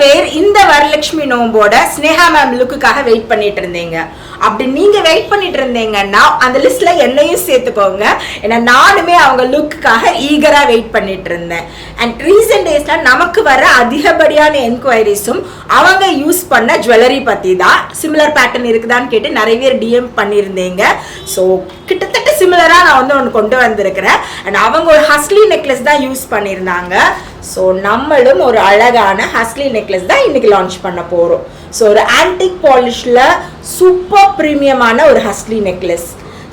பேர் இந்த Varalakshmi நோம்போட Sneha ma'am லுக்குக்காக wait பண்ணிட்டு இருந்தீங்க. அப்படி நீங்க வெயிட் பண்ணிட்டு இருந்தீங்கன்னா அந்த லிஸ்ட்ல என்னையும் சேர்த்துக்கோங்க. ஏன்னா நானுமே அவங்க லுக்குக்காக ஈகரா வெயிட் பண்ணிட்டு இருந்தேன். அண்ட் ரீசெண்ட் டேஸ்ல நமக்கு வர அதிகப்படியான என்கொயரிஸும் அவங்க யூஸ் பண்ண ஜுவல்லரி பத்தி தான். சிமிலர் பேட்டர்ன் இருக்குதான்னு கேட்டு நிறைய பேர் டிஎம் பண்ணியிருந்தீங்க. ஸோ கிட்டத்தட்ட சிமிலரா நான் வந்து ஒன்று கொண்டு வந்திருக்கிறேன். அண்ட் அவங்க ஒரு ஹஸ்லி நெக்லஸ் தான் யூஸ் பண்ணியிருந்தாங்க. ஸோ நம்மளும் ஒரு அழகான ஹஸ்லி நெக்லஸ் தான் இன்னைக்கு லான்ச் பண்ண போகிறோம். ஸோ ஒரு ஆன்டிக் பாலிஷ்ல சூப்பர் ப்ரீமியமான ஒரு ஹஸ்லி நெக்லஸ்.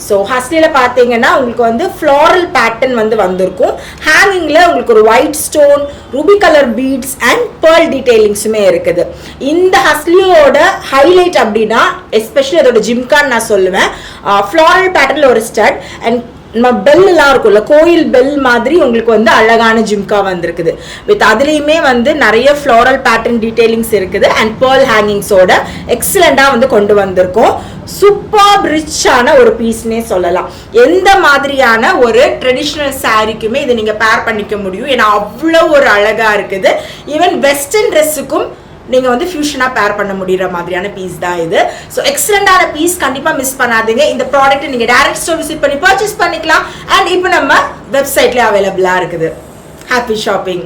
ஸோ ஹஸ்லியில் பார்த்தீங்கன்னா உங்களுக்கு வந்து ஃப்ளாரல் பேட்டர்ன் வந்து வந்திருக்கும். ஹேங்கிங்கில் உங்களுக்கு ஒரு white stone, ruby colour beads and pearl டீடைலிங்ஸுமே இருக்குது. இந்த ஹஸ்லியோட ஹைலைட் அப்படின்னா எஸ்பெஷலி அதோட ஜிம்கான்னு நான் சொல்லுவேன். ஃப்ளாரல் பேட்டர்னில் ஒரு ஸ்டட் அண்ட் நம்ம பெல்லாம் இருக்கும்ல, கோயில் பெல் மாதிரி உங்களுக்கு வந்து அழகான ஜிம்கா வந்திருக்குது. வித் அதுலேயுமே வந்து நிறைய ஃப்ளோரல் பேட்டர்ன் டீடைலிங்ஸ் இருக்குது அண்ட் பேர்ல் ஹேங்கிங்ஸோட எக்ஸலண்டாக வந்து கொண்டு வந்திருக்கோம். சூப்பர் ரிச்சான ஒரு பீஸ்னே சொல்லலாம். எந்த மாதிரியான ஒரு ட்ரெடிஷ்னல் சாரீக்குமே இதை நீங்கள் பேர் பண்ணிக்க முடியும். ஏன்னா அவ்வளோ ஒரு அழகாக இருக்குது. ஈவன் வெஸ்டர்ன் ட்ரெஸ்ஸுக்கும் நீங்கள் வந்து ஃபியூஷனாக பேர் பண்ண முடிகிற மாதிரியான பீஸ் தான் இது. ஸோ எக்ஸலண்டான பீஸ், கண்டிப்பாக மிஸ் பண்ணாதீங்க. இந்த ப்ராடக்ட் நீங்கள் டைரக்ட் ஸ்டோர் விசிட் பண்ணி பர்ச்சேஸ் பண்ணிக்கலாம். அண்ட் இப்போ நம்ம வெப்சைட்லேயே அவைலபிளாக இருக்குது. Happy shopping.